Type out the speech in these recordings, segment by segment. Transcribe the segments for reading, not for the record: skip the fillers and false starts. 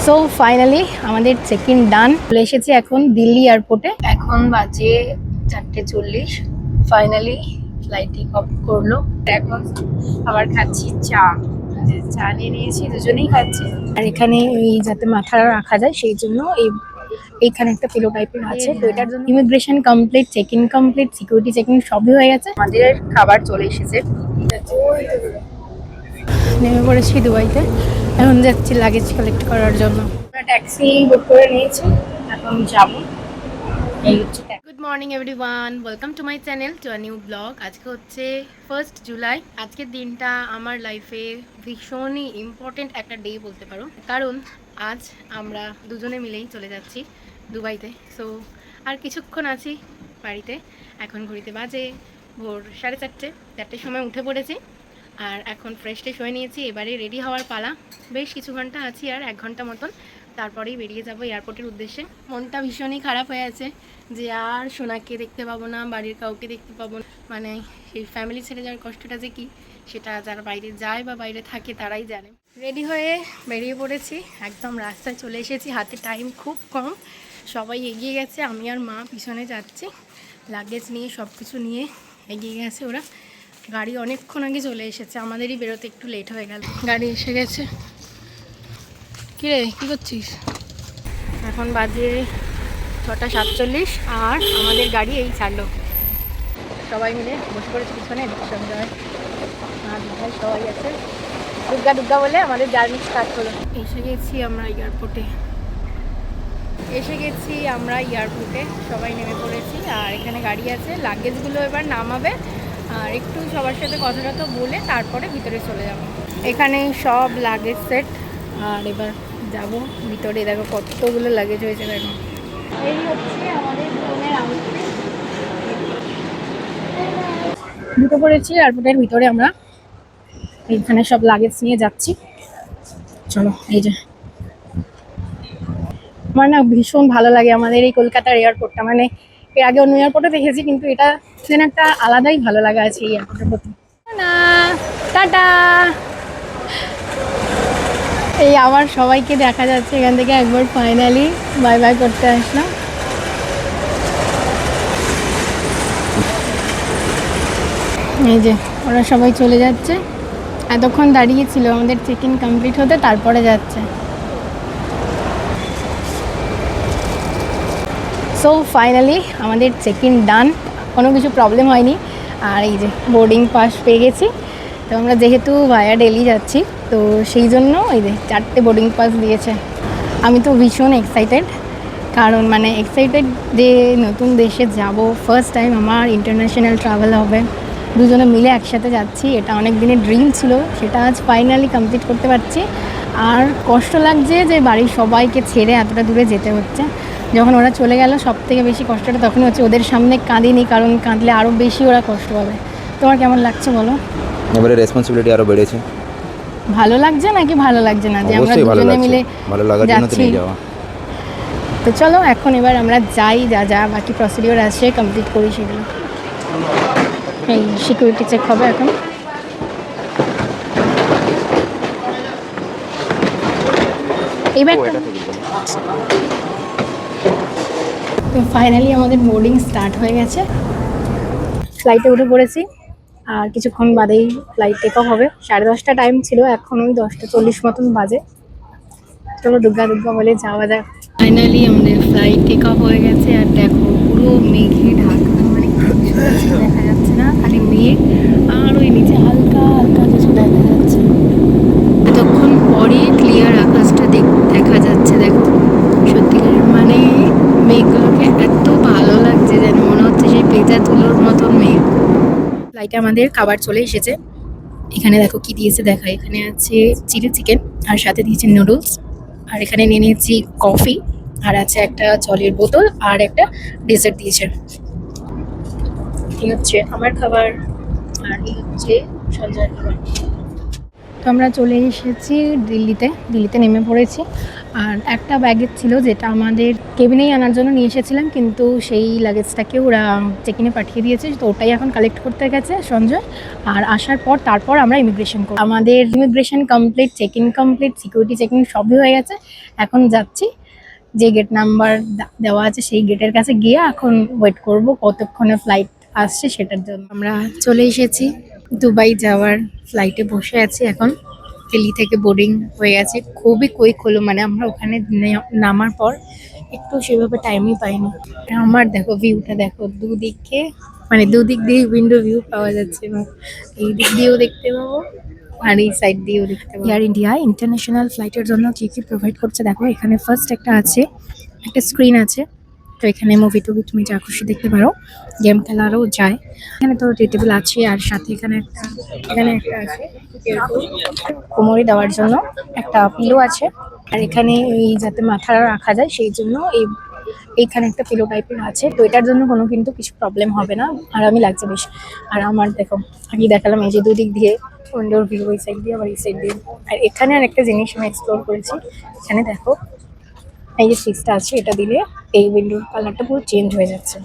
So finally আমাদের check in ডান। চলে এসেছি এখন দিল্লি এয়ারপোর্টে। এখন বাজে 4:40। ফাইনালি ফ্লাইট টেক অফ করলো। এখন আবার খাচ্ছি চা। চা নিয়ে নিয়েছি, দুজনেই খাচ্ছি। আর এখানে এই যাতে মাথা রাখা যায় সেই জন্য এইখানে একটা পিলো টাইপের আছে। তো এটার জন্য immigration complete, check in complete, security check in সবই হয়ে গেছে। আমাদের খাবার চলে এসেছে। নেমে পড়েছি দুবাইতে। এখন যাচ্ছি লাগেজ কালেক্ট করার জন্য। ট্যাক্সি বুক করে নিয়েছি, এখন যাবো। এই হচ্ছে। Good morning everyone, welcome to my channel, to a new blog. আজকে হচ্ছে 1 জুলাই। আজকের দিনটা আমার লাইফে ভীষণই ইম্পর্টেন্ট একটা ডে বলতে পারো, কারণ আজ আমরা দুজনে মিলেই চলে যাচ্ছি দুবাইতে। সো আর কিছুক্ষণ আছি বাড়িতে। এখন ঘড়িতে বাজে ভোর 4:30 সময় উঠে পড়েছি। আর এখন ফ্রেশ ট্রেশ হয়ে নিয়েছি, এবারে রেডি হওয়ার পালা। বেশ কিছু ঘন্টা আছি, আর 1 ঘন্টা মতন, তারপরেই বেরিয়ে যাব এয়ারপোর্টের উদ্দেশ্যে। মনটা ভীষণই খারাপ হয়ে আছে যে আর সোনাকে দেখতে পাবো না, বাড়ির কাউকে দেখতে পাবো না। মানে সেই ফ্যামিলি ছেড়ে যাওয়ার কষ্টটা যে কি, সেটা যারা বাইরে যায় বা বাইরে থাকে তারাই জানে। রেডি হয়ে বেরিয়ে পড়েছি, একদম রাস্তায় চলে এসেছি। হাতে টাইম খুব কম, সবাই এগিয়ে গেছে, আমি আর মা পিছনে যাচ্ছি। লাগেজ নিয়ে সব কিছু নিয়ে এগিয়ে গেছে ওরা। গাড়ি অনেকক্ষণ আগে চলে এসেছে, আমাদেরই বেরোতে একটু লেট হয়ে গেল। গাড়ি এসে গেছে। কিরে কী করছিস? এখন বাজে 6:47 আর আমাদের গাড়ি এই ছাড়লো। সবাই মিলে বসে পড়েছে পিছনে। সঞ্জয়, মা, দিদিভাই সবাই আছে। দুর্গা দুর্গা বলে আমাদের জার্নি স্টার্ট হলো। এসে গেছি আমরা এয়ারপোর্টে। সবাই নেমে পড়েছি, আর এখানে গাড়ি আছে। লাগেজগুলো এবার নামাবে, আর একটু সবার সাথে কথাটা তো বলে তারপরে ভিতরে চলে যাব। এখানে সব লাগেজ সেট, আর এবার যাব ভিতরে। দেখো কতগুলো লাগেজ হয়েছে। দেখো এই হচ্ছে আমাদের ফোনের আউটফিট। ঢুকে পড়েছি এয়ারপোর্টের ভিতরে আমরা। এইখানে সব লাগেজ নিয়ে যাচ্ছি। চলো, এই যে আমার না ভীষণ ভালো লাগে আমাদের এই কলকাতার এয়ারপোর্টটা। মানে এর আগে অন্য এয়ারপোর্টে দেখেছি, কিন্তু এটা যেন একটা আলাদাই ভালো লাগা আছে এই এয়ারপোর্টের প্রতি। না, টাটা। এই আমার সবাইকে দেখা যাচ্ছে এখান থেকে। একবার ফাইনালি বাই বাই করতে আসলাম। এই যে ওরা সবাই চলে যাচ্ছে। এতক্ষণ দাঁড়িয়েছিল আমাদের চেক ইন কমপ্লিট হতে, তারপরে যাচ্ছে। সো ফাইনালি আমাদের চেক ইন ডান, কোনো কিছু প্রবলেম হয়নি। আর এই যে বোর্ডিং পাস পেয়ে গেছি। তো আমরা যেহেতু ভায়া দিল্লি যাচ্ছি, তো সেই জন্য এই যে 4টে বোর্ডিং পাস দিয়েছে। আমি তো ভীষণ এক্সাইটেড, কারণ মানে এক্সাইটেড যে নতুন দেশে যাব, ফার্স্ট টাইম আমার ইন্টারন্যাশনাল ট্রাভেল হবে, দুজনে মিলে একসাথে যাচ্ছি। এটা অনেক দিনের ড্রিম ছিল, সেটা আজ ফাইনালি কমপ্লিট করতে পারছি। আর কষ্ট লাগছে যে বাড়ির সবাইকে ছেড়ে এতটা দূরে যেতে হচ্ছে। যখন ওরা চলে গেল, সব থেকে বেশি কষ্টটা তখনই হচ্ছে। ওদের সামনে কাঁদিনি, কারণ কাঁদলে আরও বেশি ওরা কষ্ট পাবে। তোমার কেমন লাগছে বলো? এবারে রেসপন্সিবিলিটি আরো বেড়েছে। ভালো লাগছে নাকি ভালো লাগছে না যে আমরা দুজনে মিলে যাচ্ছি? তো চলো এখন এবার আমরা যাই, যা যা বাকি প্রসিডিওর আছে কমপ্লিট করি সেগুলো। এই সিকিউরিটি চেক হবে এখন। এই ব্যাগটা তো ফাইনালি আমাদের বোর্ডিং স্টার্ট হয়ে গেছে। ফ্লাইটে উঠে পড়েছি, আর কিছুক্ষণ বাদেই ফ্লাইট টেক অফ হবে। 10:30 টাইম ছিল, এখন ওই 10:40 মতন বাজে। চলো দুর্গা দুর্গা বলে যাওয়া যাক। ফাইনালি আমাদের ফ্লাইট টেক অফ হয়ে গেছে। আর দেখো পুরো মেঘে ঢাকা, মানে দেখা যাচ্ছে না, খালি মেঘ। আর ওই নিচে হালকা হালকা কিছু দেখা যাচ্ছে। এতক্ষণ পরে ক্লিয়ার আকাশটা দেখা যাচ্ছে। দেখো সত্যিকারের মানে মেঘগুলোকে এত ভালো লাগছে, যেন মনে হচ্ছে সেই পেঁচা তুলোর মতন মেঘ। ফ্লাইটে আমাদের খাবার চলে এসেছে। এখানে দেখো কি দিয়েছে, দেখা এখানে আছে চিলি চিকেন, আর সাথে দিয়েছে নুডলস। আর এখানে নিয়ে নিয়েছি কফি, আর আছে একটা জলের বোতল, আর একটা ডেজার্ট দিয়েছে। এই হচ্ছে আমার খাবার, আর এই হচ্ছে সঞ্জয়ের খাবার। তো আমরা চলে এসেছি দিল্লিতে নেমে পড়েছি। আর একটা ব্যাগেজ ছিল যেটা আমাদের কেবিনেই আনার জন্য নিয়ে এসেছিলাম, কিন্তু সেই লাগেজটাকে ওরা চেক ইনে পাঠিয়ে দিয়েছে। তো ওটাই এখন কালেক্ট করতে গেছে সঞ্জয়। আর আসার পর তারপর আমরা ইমিগ্রেশন করব। আমাদের immigration complete, check in complete, security checking সবই হয়ে গেছে। এখন যাচ্ছি যে গেট নাম্বার দেওয়া আছে সেই গেটের কাছে গিয়ে এখন ওয়েট করব কতক্ষণে ফ্লাইট আসছে সেটার জন্য। আমরা চলে এসেছি, দুবাই যাওয়ার ফ্লাইটে বসে আছি এখন। দিল্লি থেকে বোর্ডিং হয়ে গেছে, খুবই কুইক হলো, মানে আমরা ওখানে নামার পর একটু সেভাবে টাইমই পাইনি। আমার দেখো ভিউটা দেখো, দুদিকে মানে দুদিক দিয়ে উইন্ডো ভিউ পাওয়া যাচ্ছে, এবং এই দিক দিয়েও দেখতে পাবো আর এই সাইড দিয়েও দেখতে পাবো। এয়ার ইন্ডিয়া ইন্টারন্যাশনাল ফ্লাইটের জন্য কী কী প্রোভাইড করছে দেখো। এখানে ফার্স্ট একটা স্ক্রিন আছে, তো এখানে মুভি টুভি তুমি যা খুশি দেখতে পারো, গেম খেলারও যায়। এখানে তো টেবিল আছে, আর সাথে এখানে একটা আছে কোমরে দেওয়ার জন্য একটা পিলো আছে। আর এখানে এই যাতে মাথা রাখা যায় সেই জন্য এইখানে একটা পিলো টাইপের আছে। তো এটার জন্য কোনো কিন্তু কিছু প্রবলেম হবে না, আরামই লাগছে বেশ। আর আমার দেখো আগেই দেখালাম এই যে দুদিক দিয়ে উইন্ডোর ভিউ, এই সাইড দিয়ে আবার এই সাইড দিয়ে। আর এখানে আর একটা জিনিস আমি এক্সপ্লোর করেছি, এখানে দেখো এই যে সুইচটা আছে, এটা দিলে এই উইন্ডোর কালারটা পুরো চেঞ্জ হয়ে যাচ্ছে।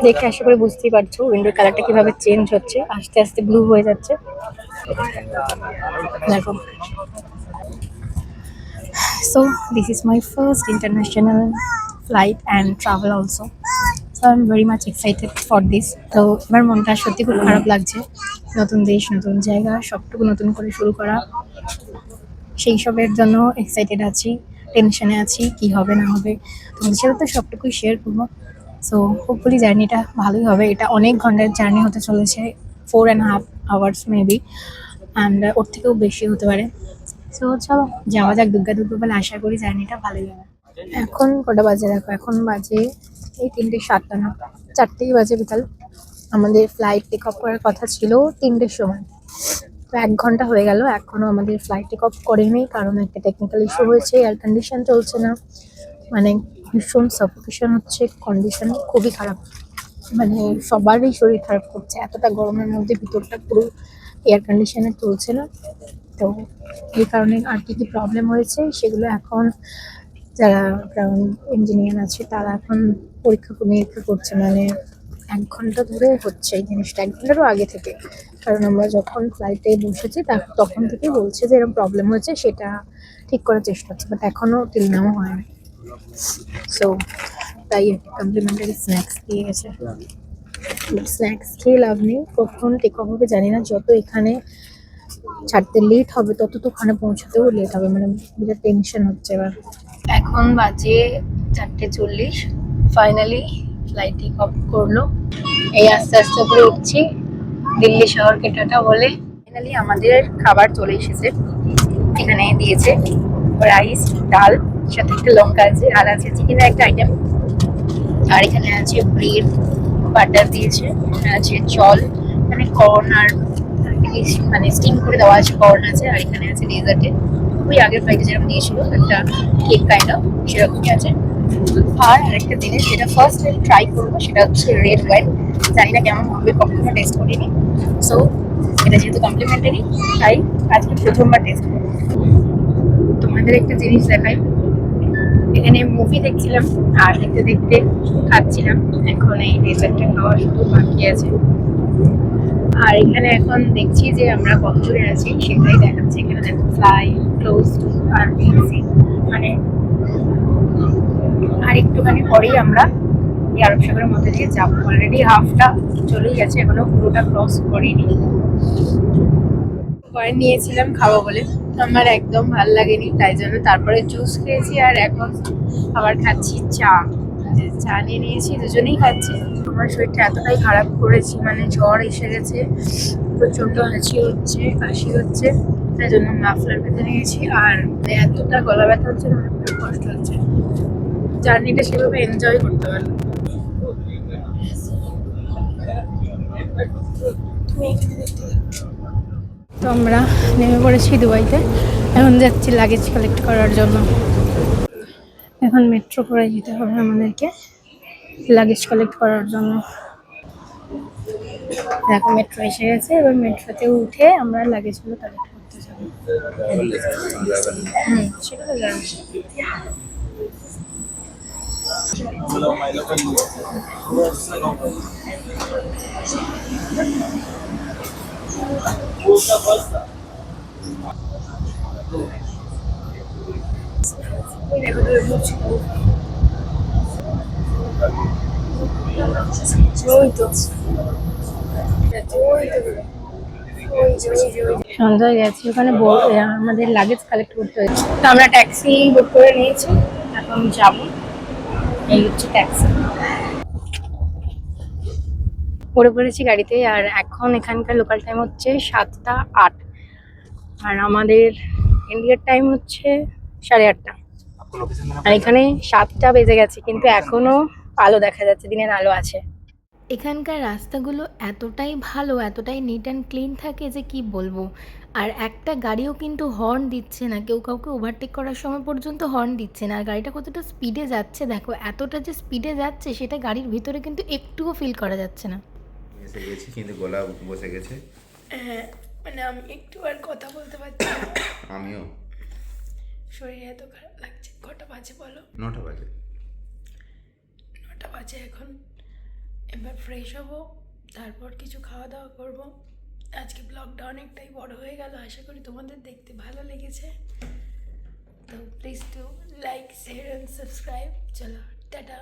দেখে আশা করে বুঝতেই পারছো উইন্ডোর কালারটা কিভাবে চেঞ্জ হচ্ছে, আস্তে আস্তে ব্লু হয়ে যাচ্ছে। দেখো, so this is my first international flight and travel also, so I'm very much excited for this. তো আমার মনটা সত্যি খুব খারাপ লাগছে, নতুন দেশ নতুন জায়গা সবটুকু নতুন করে শুরু করা, সেই সবের জন্য এক্সাইটেড আছি, টেনশনে আছি কি হবে না হবে। তোমাদের সাথে তো সবটুকুই শেয়ার করবো। সো হোপফুলি জার্নিটা ভালোই হবে। এটা অনেক ঘন্টার জার্নি হতে চলেছে, 4.5 hours মেবি, অ্যান্ড ওর থেকেও বেশি হতে পারে। সো চলো যাওয়া যাক দুর্গা বলে, আশা করি জার্নিটা ভালোই হবে। এখন কটা বাজে দেখো, এখন বাজে এই 3:07 না, 4টেই বাজে বিকাল। আমাদের ফ্লাইট টেক অফ করার কথা ছিল 3টের সময়, তো 1 ঘন্টা হয়ে গেল, এখনো আমাদের ফ্লাইট টেক অফ করেনি, কারণ একটা টেকনিক্যাল ইস্যু হয়েছে, এয়ার কন্ডিশন চলছে না, মানে ভীষণ সাফোকেশন হচ্ছে, কন্ডিশন খুবই খারাপ, মানে সবারই শরীর খারাপ করছে, এতটা গরমের মধ্যে ভিতরটা পুরো এয়ার কন্ডিশনে চলছে না। তো এই কারণে আর কি কি প্রবলেম হয়েছে সেগুলো এখন যারা গ্রাউন্ড ইঞ্জিনিয়ার আছে তারা এখন নিরীক্ষা করছে, মানে 1 ঘন্টা ধরে হচ্ছে এই জিনিসটা, 1 ঘন্টারও আগে থেকে, কারণ আমরা যখন ফ্লাইটে বসেছি তখন থেকেই বলছে যে এরকম প্রবলেম হয়েছে, সেটা ঠিক করার চেষ্টা হচ্ছে, বাট এখনও টিল নাও হয়নি। সো তাই কমপ্লিমেন্টারি স্ন্যাক্স দিয়ে গেছে, স্ন্যাক্স খেয়ে লাভ নেই, কখন টেক অফ হবে জানি না, যত এখানে ছাড়তে লেট হবে তত তো ওখানে পৌঁছাতেও লেট হবে, মানে বিরাট টেনশন হচ্ছে এবার। এখন বাজে 4:40, ফাইনালি ফ্লাইট টেক অফ করলো। এই আস্তে আস্তে উপরে উঠছি, দিল্লি শহরকে টাটা বলে। ফাইনালি আমাদের খাবার চলে এসেছে, এখানে দিয়েছে রাইস, ডাল, সাথে একটা লঙ্কা আছে, আর আছে চিকেনের একটা আইটেম, আর এখানে আছে ব্রেড, বাটার দিয়েছে, আছে জল, মানে কর্ন আর মানে স্টিম করে দেওয়া আছে, কর্ন আছে, আর এখানে আছে ডেজার্টে ওই আগের ফ্লাইটে যেরকম দিয়েছিল একটা কেক কাইন্ড অফ সেরকমই আছে। আর আরেকটা জিনিস যেটা ফার্স্ট টাইম ট্রাই করবো সেটা হচ্ছে রেড ওয়াইন, জানি না কেমন হবে, কখনো টেস্ট করিনি, সো এটা যেহেতু কমপ্লিমেন্টারি তাই আজকে প্রথমবার টেস্ট করবো। তোমাদের একটা জিনিস দেখাই, এখানে মুভি দেখছিলাম আর দেখতে দেখতে খাচ্ছিলাম, এখন এই ডেজার্টটা খাওয়া শুধু বাকি আছে। আর এখানে এখন দেখছি যে আমরা কত দূরে আছি সেটাই দেখাচ্ছে, এখানে দেখো ফ্লাই ক্লোজ টু আর বিসি, মানে আর একটুখানি পরেই আমরা এই আরব সাগরের মধ্যে দিয়ে যাবো। অলরেডি হাফটা চলেই গেছে, এখনো পুরোটা ক্রস করিনি। পরে নিয়েছিলাম খাবো বলে, আমার একদম ভালো লাগেনি, তাই জন্য তারপরে জুস খেয়েছি, আর এখন আবার খাচ্ছি চা নিয়ে নিয়েছি, দুজনেই খাচ্ছি। আমার শরীরটা এতটাই খারাপ করেছি, মানে জ্বর এসে গেছে, প্রচন্ড হাঁচি হচ্ছে, কাশি হচ্ছে, তাই জন্য মাফলার বেঁধে নিয়েছি, আর এতটা গলা ব্যথা হচ্ছে, খুব কষ্ট হচ্ছে, জার্নিটা সেভাবে এনজয় করতে পারলাম। তো আমরা নেমে পড়েছি দুবাইতে, এখন যাচ্ছি লাগেজ কালেক্ট করার জন্য। এখন মেট্রো করে যেতে হবে আমাদেরকে লাগেজ কালেক্ট করার জন্য। দেখো মেট্রো এসে গেছে, এবার মেট্রোতে উঠে আমরা লাগেজগুলো কালেক্ট করতে যাবো। সেটা তো জানি। সন্ধ্যা হয়ে গেছে, ওখানে আমাদের লাগেজ কালেক্ট করতে হয়েছে, তো আমরা ট্যাক্সি বুক করে নিয়েছি, এখন যাব। এই হচ্ছে ট্যাক্সি, পড়ে পড়েছি গাড়িতে। আর এখন এখানকার লোকাল টাইম হচ্ছে 7টা 8, আর আমাদের ইন্ডিয়ার টাইম হচ্ছে 8:30। আর এখানে 7টা বেজে গেছে, কিন্তু এখনো আলো দেখা যাচ্ছে, দিনের আলো আছে। এখানকার রাস্তাগুলো এতটাই ভালো, এতটাই নিট অ্যান্ড ক্লিন থাকে যে কি বলবো। আর একটা গাড়িও কিন্তু হর্ন দিচ্ছে না, কেউ কাউকে ওভারটেক করার সময় পর্যন্ত হর্ন দিচ্ছে না। আর গাড়িটা কতটা স্পিডে যাচ্ছে দেখো, এতটা যে স্পিডে যাচ্ছে সেটা গাড়ির ভিতরে কিন্তু একটুও ফিল করা যাচ্ছে না। এসে গেছি কিন্তু গলা বসে গেছে। হ্যাঁ, মানে আমি একটু আর কথা বলতে পারছি না। আমিও। শরীর এত খারাপ লাগছে। কটা বাজে বলো? 9টা বাজে। 9টা বাজে এখন। এবার ফ্রেশ হব, তারপর কিছু খাওয়া দাওয়া করব। আজকে ব্লগটা অনেকটাই বড় হয়ে গেল, আশা করি তোমাদের দেখতে ভালো লেগেছে। তো please to like, share and subscribe. চলো টাটা।